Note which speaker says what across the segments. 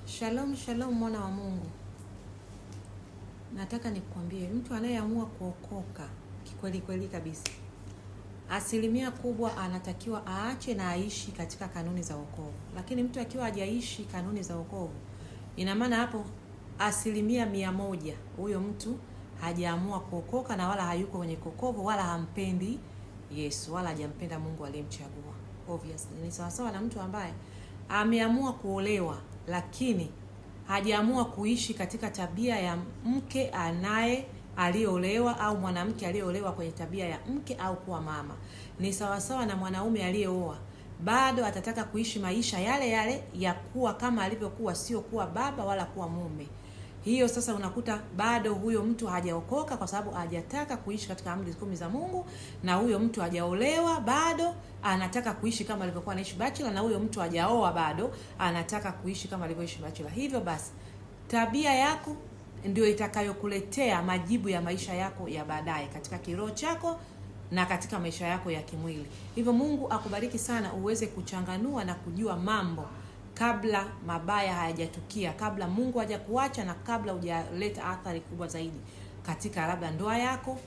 Speaker 1: Shalom, shalom mwana wa Mungu. Nataka nikwambie mtu anayeamua kuokoka kikweli kweli kabisa, asilimia kubwa anatakiwa aache na aishi katika kanuni za wokovu. Lakini mtu akiwa hajaishi kanuni za wokovu, ina maana hapo 100% huyo mtu hajaamua kuokoka na wala hayuko kwenye wokovu wala hampendi Yesu wala hajampenda Mungu aliyemchagua. Obviously ni sawa na mtu ambaye ameamua kuolewa lakini hajaamua kuishi katika tabia ya mke aliyeolewa au mwanamke aliyeolewa kwenye tabia ya mke au kuwa mama. Ni sawa na mwanaume aliyeoa, bado atataka kuishi maisha yale yale ya kuwa kama alivyokuwa, sio kuwa baba wala kuwa mume. Hiyo sasa unakuta bado huyo mtu hajaokoka kwa sababu hajataka kuishi katika amri 10 za Mungu, na huyo mtu hajaolewa bado anataka kuishi kama alivyokuwa anaishi bachelor, na huyo mtu hajaoa bado anataka kuishi kama alivyoishi bachelor. Hivyo basi tabia yako ndio itakayokuletea majibu ya maisha yako ya baadaye katika kiroho chako na katika maisha yako ya kimwili. Hivyo Mungu akubariki sana uweze kuchanganua na kujua mambo kabla mabaya hayajatukia, kabla Mungu hajakuacha na kabla hujaleta athari kubwa zaidi katika labda ndoa yako.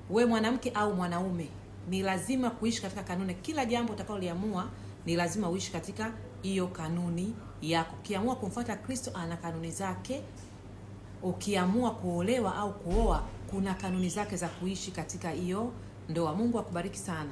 Speaker 1: We mwanamke au mwanaume, ni lazima kuishi katika kanuni. Kila jambo utakaloliamua ni lazima uishi katika hiyo kanuni yako. Ukiamua kumfuata Kristo, ana kanuni zake. Ukiamua kuolewa au kuoa, kuna kanuni zake za kuishi katika hiyo ndoa. Mungu akubariki sana.